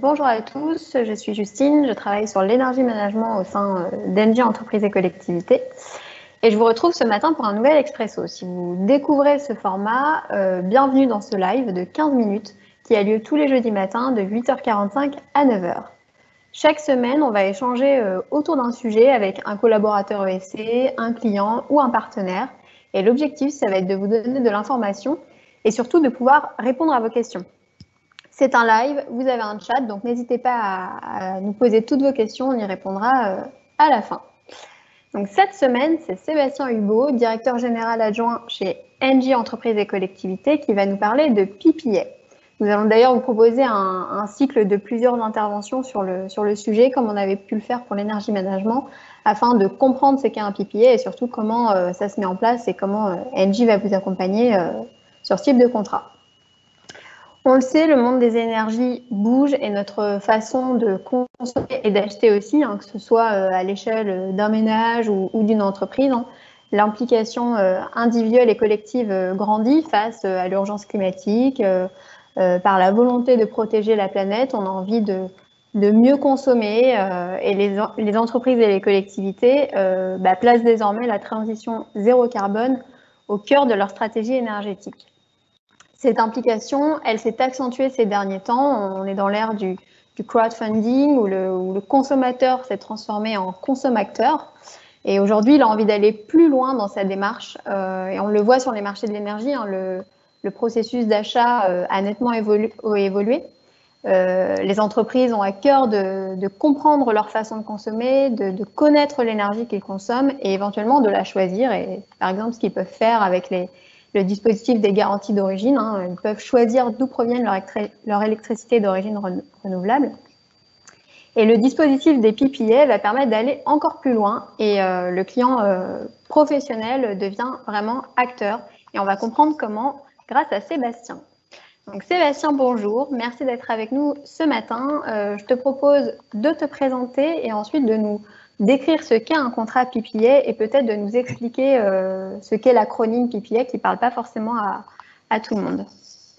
Bonjour à tous, je suis Justine, je travaille sur l'énergie management au sein d'Engie Entreprises et Collectivités. Et je vous retrouve ce matin pour un nouvel Expresso. Si vous découvrez ce format, bienvenue dans ce live de 15 minutes qui a lieu tous les jeudis matins de 8h45 à 9h. Chaque semaine, on va échanger autour d'un sujet avec un collaborateur ESC, un client ou un partenaire. Et l'objectif, ça va être de vous donner de l'information et surtout de pouvoir répondre à vos questions. C'est un live, vous avez un chat, donc n'hésitez pas à nous poser toutes vos questions, on y répondra à la fin. Donc cette semaine, c'est Sébastien Hubault, directeur général adjoint chez Engie Entreprises et Collectivités, qui va nous parler de PPA. Nous allons d'ailleurs vous proposer un cycle de plusieurs interventions sur le sujet, comme on avait pu le faire pour l'énergie management, afin de comprendre ce qu'est un PPA et surtout comment ça se met en place et comment Engie va vous accompagner sur ce type de contrat. On le sait, le monde des énergies bouge et notre façon de consommer et d'acheter aussi, que ce soit à l'échelle d'un ménage ou d'une entreprise. L'implication individuelle et collective grandit face à l'urgence climatique. Par la volonté de protéger la planète, on a envie de mieux consommer et les entreprises et les collectivités placent désormais la transition zéro carbone au cœur de leur stratégie énergétique. Cette implication, elle s'est accentuée ces derniers temps. On est dans l'ère du crowdfunding où le consommateur s'est transformé en consommateur. Et aujourd'hui, il a envie d'aller plus loin dans sa démarche. Et on le voit sur les marchés de l'énergie, le processus d'achat a nettement évolué. Les entreprises ont à cœur de comprendre leur façon de consommer, de connaître l'énergie qu'ils consomment et éventuellement de la choisir. Et par exemple, ce qu'ils peuvent faire avec le dispositif des garanties d'origine. Ils peuvent choisir d'où proviennent leur électricité d'origine renouvelable. Et le dispositif des PPA va permettre d'aller encore plus loin et le client professionnel devient vraiment acteur. Et on va comprendre comment grâce à Sébastien. Donc Sébastien, bonjour, merci d'être avec nous ce matin. Je te propose de te présenter et ensuite de nous décrire ce qu'est un contrat PPA et peut-être de nous expliquer ce qu'est l'acronyme PPA qui ne parle pas forcément à tout le monde.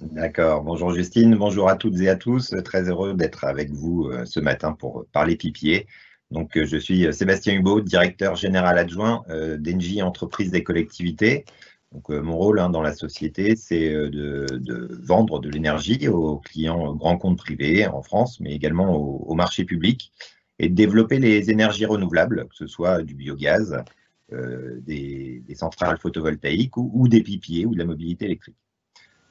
D'accord. Bonjour Justine, bonjour à toutes et à tous. Très heureux d'être avec vous ce matin pour parler PPA. Donc, je suis Sébastien Hubault, directeur général adjoint d'Engie Entreprises et Collectivités. Donc, mon rôle dans la société, c'est de vendre de l'énergie aux clients grands comptes privés en France, mais également au marché public, et de développer les énergies renouvelables, que ce soit du biogaz, des centrales photovoltaïques ou des PPA ou de la mobilité électrique.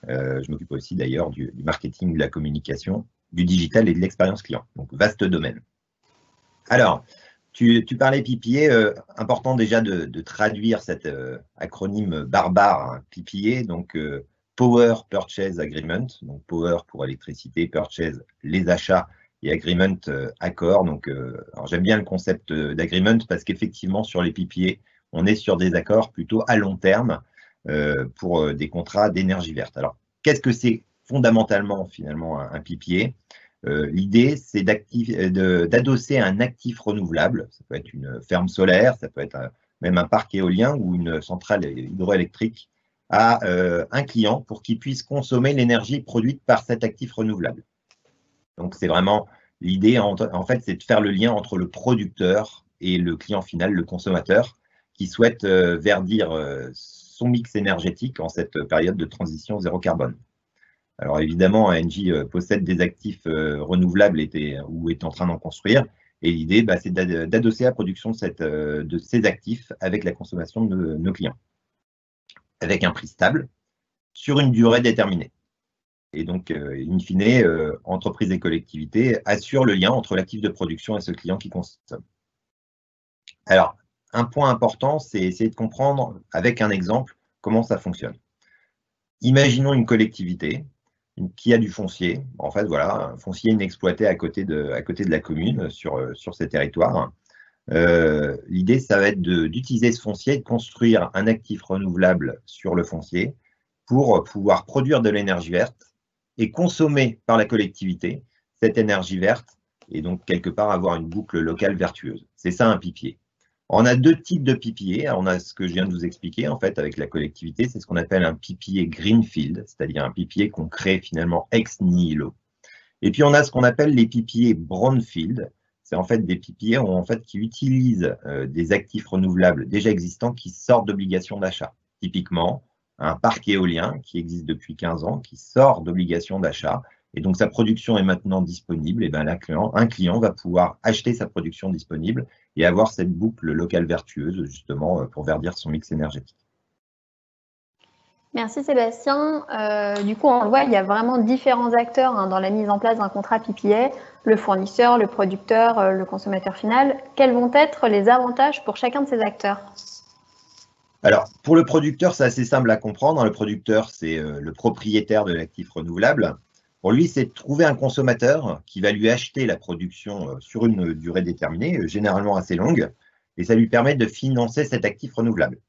Je m'occupe aussi d'ailleurs du marketing, de la communication, du digital et de l'expérience client. Donc, vaste domaine. Alors, tu parlais PPA, important déjà de traduire cet acronyme barbare, PPA, donc Power Purchase Agreement, donc Power pour électricité, Purchase les achats et Agreement accord. Donc, j'aime bien le concept d'agreement parce qu'effectivement sur les PPA, on est sur des accords plutôt à long terme pour des contrats d'énergie verte. Alors, qu'est-ce que c'est fondamentalement finalement un PPA? L'idée, c'est d'adosser un actif renouvelable. Ça peut être une ferme solaire, ça peut être même un parc éolien ou une centrale hydroélectrique à un client pour qu'il puisse consommer l'énergie produite par cet actif renouvelable. Donc, c'est vraiment l'idée, en fait, c'est de faire le lien entre le producteur et le client final, le consommateur, qui souhaite verdir son mix énergétique en cette période de transition zéro carbone. Alors évidemment, Engie possède des actifs renouvelables ou est en train d'en construire. Et l'idée, c'est d'adosser la production de ces actifs avec la consommation de nos clients, avec un prix stable sur une durée déterminée. Et donc, in fine, entreprises et collectivités assurent le lien entre l'actif de production et ce client qui consomme. Alors, un point important, c'est essayer de comprendre avec un exemple comment ça fonctionne. Imaginons une collectivité qui a du foncier, en fait, voilà, un foncier inexploité à côté de la commune sur ces territoires. L'idée, ça va être d'utiliser ce foncier, de construire un actif renouvelable sur le foncier pour pouvoir produire de l'énergie verte et consommer par la collectivité cette énergie verte et donc quelque part avoir une boucle locale vertueuse. C'est ça un PPA. On a deux types de PPA. On a ce que je viens de vous expliquer en fait avec la collectivité, c'est ce qu'on appelle un PPA Greenfield, c'est-à-dire un PPA qu'on crée finalement ex nihilo. Et puis, on a ce qu'on appelle les pipiers brownfield. C'est en fait des pipiers qui utilisent des actifs renouvelables déjà existants qui sortent d'obligation d'achat. Typiquement, un parc éolien qui existe depuis 15 ans, qui sort d'obligation d'achat, et donc sa production est maintenant disponible, et bien un client va pouvoir acheter sa production disponible et avoir cette boucle locale vertueuse, justement, pour verdir son mix énergétique. Merci Sébastien. Du coup, on le voit, il y a vraiment différents acteurs dans la mise en place d'un contrat PPA, le fournisseur, le producteur, le consommateur final. Quels vont être les avantages pour chacun de ces acteurs? Alors, pour le producteur, c'est assez simple à comprendre. Le producteur, c'est le propriétaire de l'actif renouvelable. Pour lui, c'est de trouver un consommateur qui va lui acheter la production sur une durée déterminée, généralement assez longue, et ça lui permet de financer cet actif renouvelable.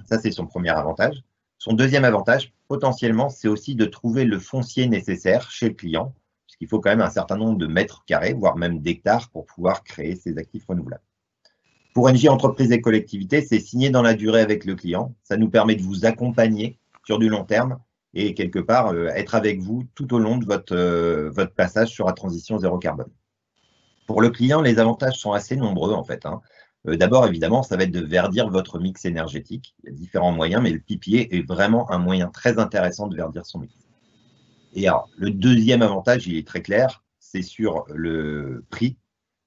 Ça, c'est son premier avantage. Son deuxième avantage, potentiellement, c'est aussi de trouver le foncier nécessaire chez le client, puisqu'il faut quand même un certain nombre de mètres carrés, voire même d'hectares, pour pouvoir créer ces actifs renouvelables. Pour NJ Entreprises et Collectivités, c'est signé dans la durée avec le client. Ça nous permet de vous accompagner sur du long terme et quelque part être avec vous tout au long de votre passage sur la transition zéro carbone. Pour le client, les avantages sont assez nombreux en fait. D'abord, évidemment, ça va être de verdir votre mix énergétique. Il y a différents moyens, mais le PPA est vraiment un moyen très intéressant de verdir son mix. Et alors, le deuxième avantage, il est très clair, c'est sur le prix,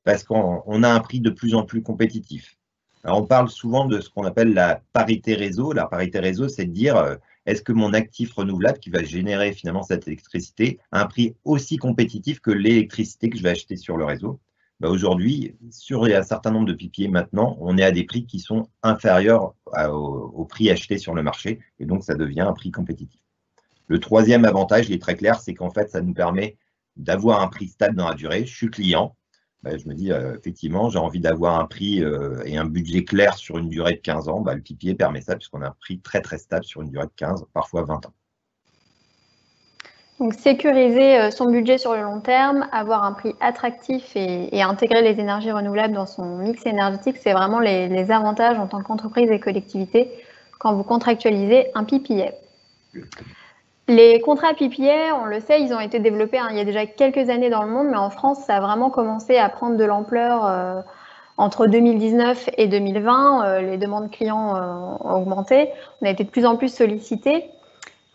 parce qu'on a un prix de plus en plus compétitif. Alors, on parle souvent de ce qu'on appelle la parité réseau. La parité réseau, c'est de dire, est-ce que mon actif renouvelable qui va générer finalement cette électricité a un prix aussi compétitif que l'électricité que je vais acheter sur le réseau? Aujourd'hui, sur un certain nombre de PPA maintenant, on est à des prix qui sont inférieurs au prix acheté sur le marché, et donc ça devient un prix compétitif. Le troisième avantage, il est très clair, c'est qu'en fait, ça nous permet d'avoir un prix stable dans la durée. Je suis client, je me dis, effectivement, j'ai envie d'avoir un prix et un budget clair sur une durée de 15 ans. Le PPA permet ça, puisqu'on a un prix très, très stable sur une durée de 15, parfois 20 ans. Donc, sécuriser son budget sur le long terme, avoir un prix attractif et intégrer les énergies renouvelables dans son mix énergétique, c'est vraiment les avantages en tant qu'entreprise et collectivité quand vous contractualisez un PPA. Les contrats PPA, on le sait, ils ont été développés il y a déjà quelques années dans le monde, mais en France, ça a vraiment commencé à prendre de l'ampleur entre 2019 et 2020. Les demandes clients ont augmenté. On a été de plus en plus sollicités.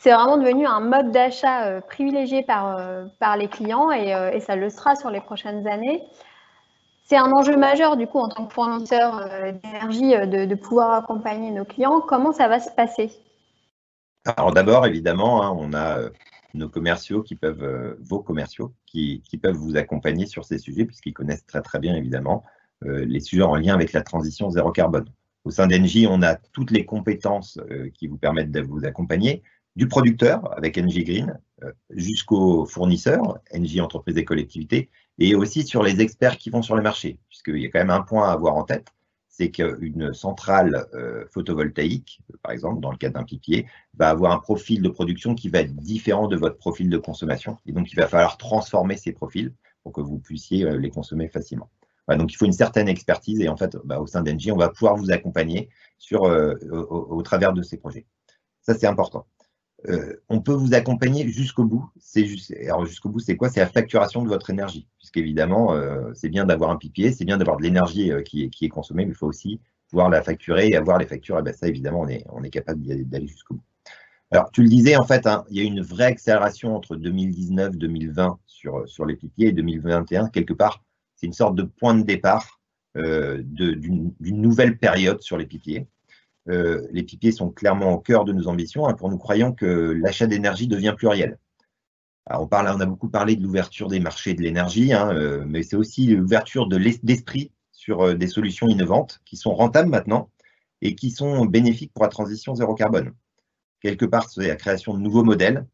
C'est vraiment devenu un mode d'achat privilégié par les clients et ça le sera sur les prochaines années. C'est un enjeu majeur, du coup, en tant que fournisseur d'énergie, de pouvoir accompagner nos clients. Comment ça va se passer? Alors d'abord, évidemment, on a nos commerciaux vos commerciaux, qui peuvent vous accompagner sur ces sujets, puisqu'ils connaissent très très bien, évidemment, les sujets en lien avec la transition zéro carbone. Au sein d'Engie, on a toutes les compétences qui vous permettent de vous accompagner, du producteur avec Engie Green, jusqu'au fournisseur, Engie Entreprises et Collectivités, et aussi sur les experts qui vont sur le marché, puisqu'il y a quand même un point à avoir en tête, c'est qu'une centrale photovoltaïque, par exemple, dans le cadre d'un PPA, va avoir un profil de production qui va être différent de votre profil de consommation. Et donc, il va falloir transformer ces profils pour que vous puissiez les consommer facilement. Voilà, donc, il faut une certaine expertise et en fait, au sein d'Engie, on va pouvoir vous accompagner au travers de ces projets. Ça, c'est important. On peut vous accompagner jusqu'au bout. Alors, jusqu'au bout, c'est quoi? C'est la facturation de votre énergie. Puisqu'évidemment, c'est bien d'avoir un PPA, c'est bien d'avoir de l'énergie qui est consommée, mais il faut aussi pouvoir la facturer et avoir les factures. Et ça, évidemment, on est capable d'aller jusqu'au bout. Alors, tu le disais, en fait, il y a eu une vraie accélération entre 2019-2020 sur les PPA et 2021. Quelque part, c'est une sorte de point de départ d'une nouvelle période sur les PPA. Les PPA sont clairement au cœur de nos ambitions, pour nous croyons que l'achat d'énergie devient pluriel. Alors on a beaucoup parlé de l'ouverture des marchés de l'énergie, mais c'est aussi l'ouverture d'esprit sur des solutions innovantes qui sont rentables maintenant et qui sont bénéfiques pour la transition zéro carbone. Quelque part, c'est la création de nouveaux modèles.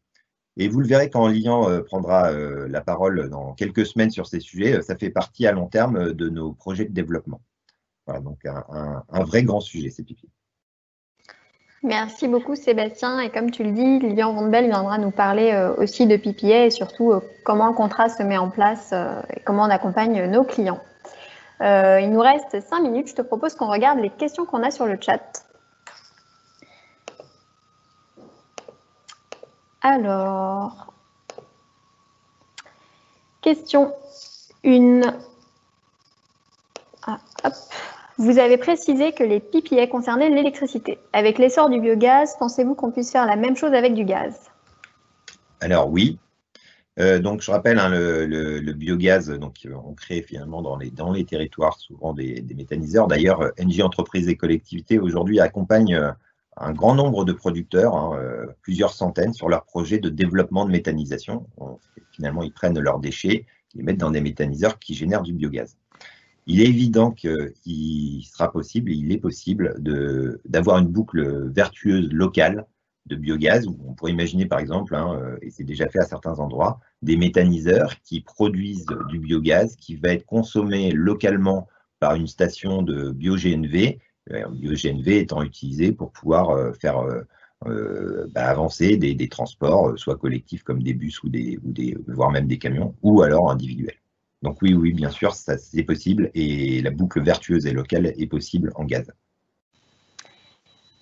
Et vous le verrez quand Lian prendra la parole dans quelques semaines sur ces sujets, ça fait partie à long terme de nos projets de développement. Voilà, donc un vrai grand sujet, ces PPA. Merci beaucoup Sébastien, et comme tu le dis, Lilian Vandebel viendra nous parler aussi de PPA et surtout comment le contrat se met en place et comment on accompagne nos clients. Il nous reste 5 minutes, je te propose qu'on regarde les questions qu'on a sur le chat. Alors, Question 1. Hop. Vous avez précisé que les PPA concernaient l'électricité. Avec l'essor du biogaz, pensez-vous qu'on puisse faire la même chose avec du gaz? Alors oui. Donc je rappelle hein, le biogaz, donc on crée finalement dans les territoires souvent des méthaniseurs. D'ailleurs, Engie Entreprises et Collectivités aujourd'hui accompagne un grand nombre de producteurs, hein, plusieurs centaines, sur leur projet de développement de méthanisation. Finalement, ils prennent leurs déchets, ils les mettent dans des méthaniseurs qui génèrent du biogaz. Il est évident qu'il sera possible, et il est possible d'avoir une boucle vertueuse locale de biogaz, où on pourrait imaginer par exemple, hein, et c'est déjà fait à certains endroits, des méthaniseurs qui produisent du biogaz qui va être consommé localement par une station de bio-GNV, bio-GNV étant utilisé pour pouvoir faire avancer des transports, soit collectifs comme des bus voire même des camions, ou alors individuels. Donc oui, bien sûr, c'est possible et la boucle vertueuse et locale est possible en gaz.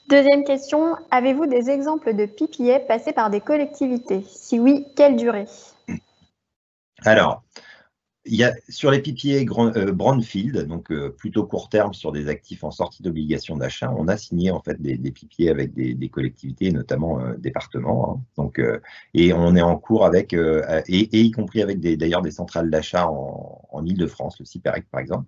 Deuxième question, avez-vous des exemples de PPA passés par des collectivités? Si oui, quelle durée? Alors, il y a sur les PPA brownfield, donc plutôt court terme sur des actifs en sortie d'obligation d'achat, on a signé en fait des PPA avec des collectivités, notamment départements. Hein, donc, et on est en cours avec, et y compris avec d'ailleurs des centrales d'achat en Île-de-France, le CIPEREC par exemple.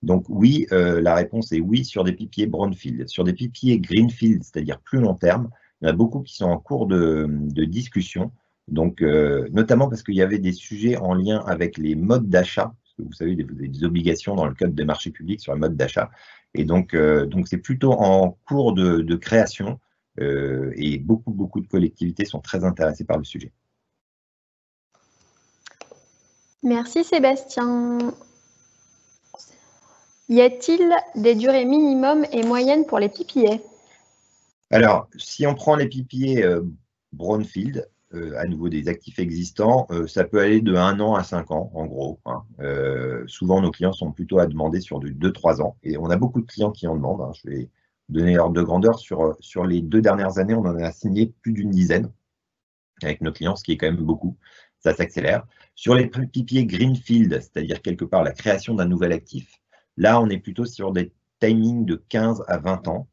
Donc oui, la réponse est oui sur des PPA brownfield. Sur des PPA greenfield, c'est-à-dire plus long terme, il y en a beaucoup qui sont en cours de discussion. Donc, notamment parce qu'il y avait des sujets en lien avec les modes d'achat, parce que vous savez, vous avez des obligations dans le code des marchés publics sur les modes d'achat. Et donc c'est plutôt en cours de création et beaucoup de collectivités sont très intéressées par le sujet. Merci Sébastien. Y a-t-il des durées minimum et moyennes pour les PPA? Alors, si on prend les PPA brownfield, à nouveau des actifs existants, ça peut aller de 1 an à 5 ans, en gros. Hein. Souvent, nos clients sont plutôt à demander sur du 2-3 ans. Et on a beaucoup de clients qui en demandent. Hein. Je vais donner l'ordre de grandeur. Sur les 2 dernières années, on en a signé plus d'une dizaine avec nos clients, ce qui est quand même beaucoup. Ça s'accélère. Sur les PPA greenfield, c'est-à-dire quelque part la création d'un nouvel actif, là, on est plutôt sur des timings de 15 à 20 ans.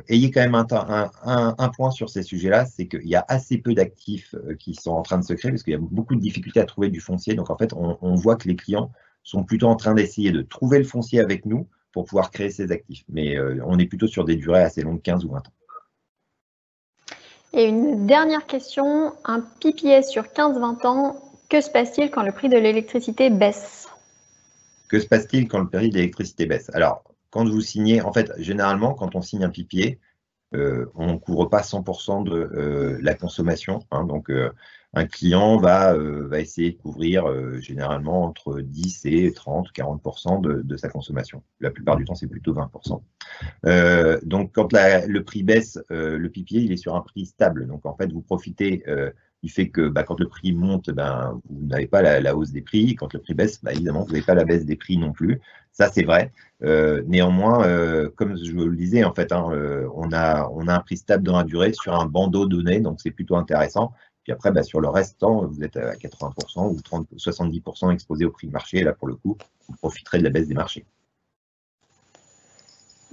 Ayez quand même un point sur ces sujets-là, c'est qu'il y a assez peu d'actifs qui sont en train de se créer, parce qu'il y a beaucoup de difficultés à trouver du foncier. Donc en fait, on voit que les clients sont plutôt en train d'essayer de trouver le foncier avec nous pour pouvoir créer ces actifs. Mais on est plutôt sur des durées assez longues, 15 ou 20 ans. Et une dernière question, un PPA sur 15-20 ans, que se passe-t-il quand le prix de l'électricité baisse? Que se passe-t-il quand le prix de l'électricité baisse? Alors, quand vous signez, en fait, généralement, quand on signe un PPA, on ne couvre pas 100% de la consommation. Hein, donc, un client va essayer de couvrir généralement entre 10 et 30, 40% de sa consommation. La plupart du temps, c'est plutôt 20%. Donc, quand le prix baisse, le PPA, il est sur un prix stable. Donc, en fait, vous profitez du fait que quand le prix monte, vous n'avez pas la hausse des prix. Quand le prix baisse, évidemment, vous n'avez pas la baisse des prix non plus. Ça, c'est vrai. Néanmoins, comme je vous le disais, en fait, hein, on a un prix stable dans la durée sur un bandeau donné, donc c'est plutôt intéressant. Puis après, sur le restant, vous êtes à 80% ou 70% exposé au prix de marché. Et là, pour le coup, vous profiterez de la baisse des marchés.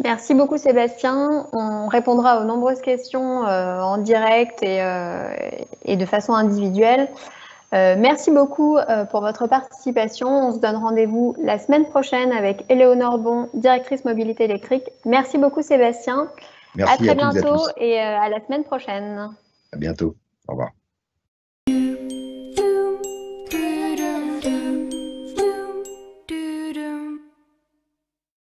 Merci beaucoup Sébastien. On répondra aux nombreuses questions en direct et de façon individuelle. Merci beaucoup pour votre participation. On se donne rendez-vous la semaine prochaine avec Éléonore Bon, directrice mobilité électrique. Merci beaucoup Sébastien. Merci à très toutes et à bientôt tous. et à la semaine prochaine. À bientôt. Au revoir.